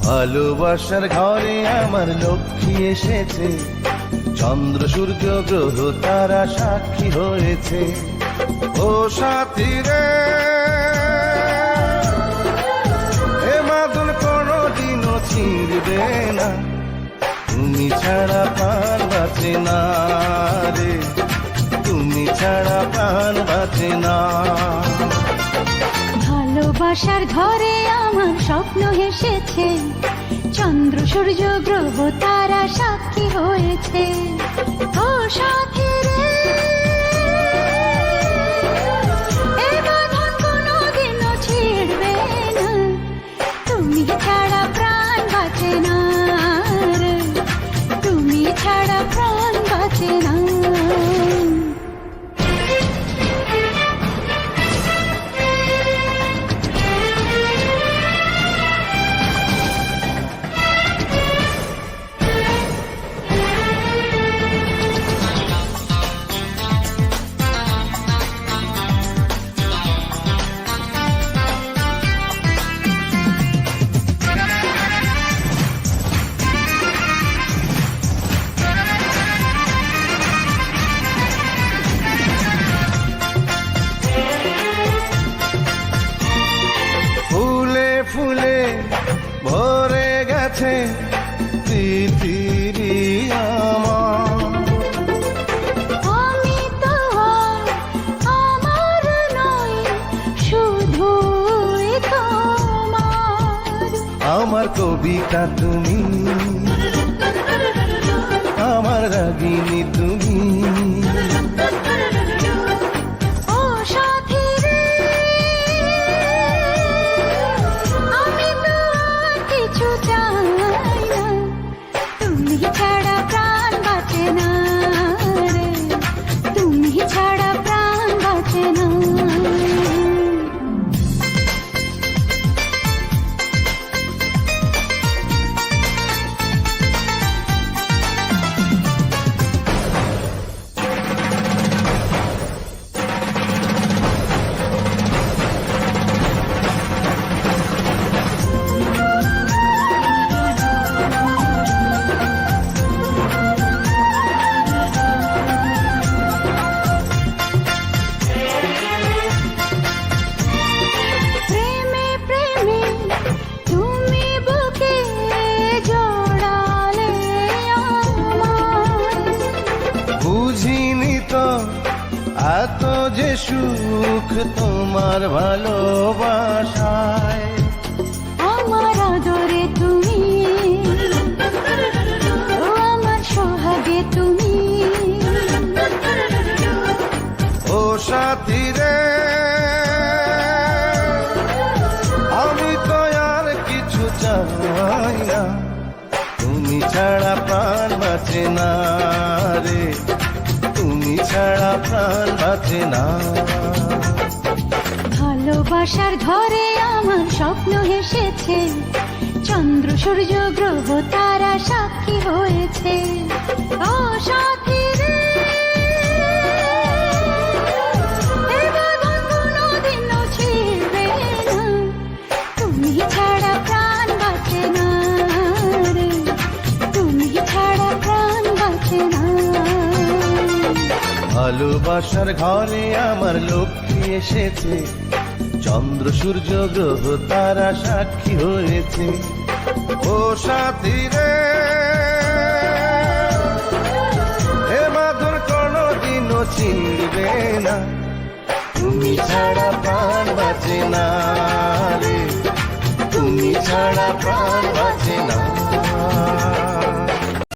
ভালোবাসার ঘরে আমার লক্ষ্মী এসেছে, চন্দ্র সূর্য গ্রহ তারা সাক্ষী হয়েছে। ও সাথী রে, এ বাঁধন কোনদিনও ছিঁড়বে না, তুমি ছাড়া প্রাণ বাঁচে না রে, তুমি ছাড়া প্রাণ বাঁচে না। ভালোবাসার ঘরে আমার স্বপ্ন এসেছে, চন্দ্র সূর্য গ্রহ তারা সাক্ষী হয়েছে। ও সাথী রে, এ বাঁধন কোনদিনও ছিঁড়বে না, তুমি ছাড়া প্রাণ বাঁচে না রে, তুমি ছাড়া প্রাণ বাঁচে না। ফুলে ভরে গেছে পৃথিবী আমার, আমি তো আমার নই, শুধুই তোমার। আমার কবিতা তুমি, আমার রাগিনী তুমি। ও সাথী রে, আমি তো আর কিছু চাই না, তুমি ছাড়া প্রাণ বাঁচে না রে, তুমি ছাড়া প্রাণ বাঁচে না। প্রেমে প্রেমে তুমি বুকে জড়ালে আমায়, বুঝিনি তো এত যে সুখ তোমার ভালোবাসায়। আমার আদরে তুমি, ও আমার সোহাগে তুমি। ও সাথী রে, আমি তো আর কিছু চাই না, তুমি ছাড়া প্রাণ বাঁচে না রে, তুমি ছাড়া প্রাণ বাঁচে না। ভালোবাসার ঘরে আমার স্বপ্ন এসেছে, চন্দ্র সূর্য গ্রহ তারা সাক্ষী হয়েছে। ও সাথী রে, এ বাঁধন কোনদিনও ছিঁড়বে না, তুমি ছাড়া প্রাণ বাঁচে না রে, তুমি ছাড়া প্রাণ বাঁচে না। ভালোবাসার ঘরে আমার লক্ষ্মী এসেছে, চন্দ্র সূর্য গ্রহ তারা সাক্ষী হয়েছে। ও সাথী রে, এ বাঁধন কোনদিনও ছিঁড়বে না, তুমি ছাড়া প্রাণ বাঁচে না রে, তুমি ছাড়া প্রাণ বাঁচে না।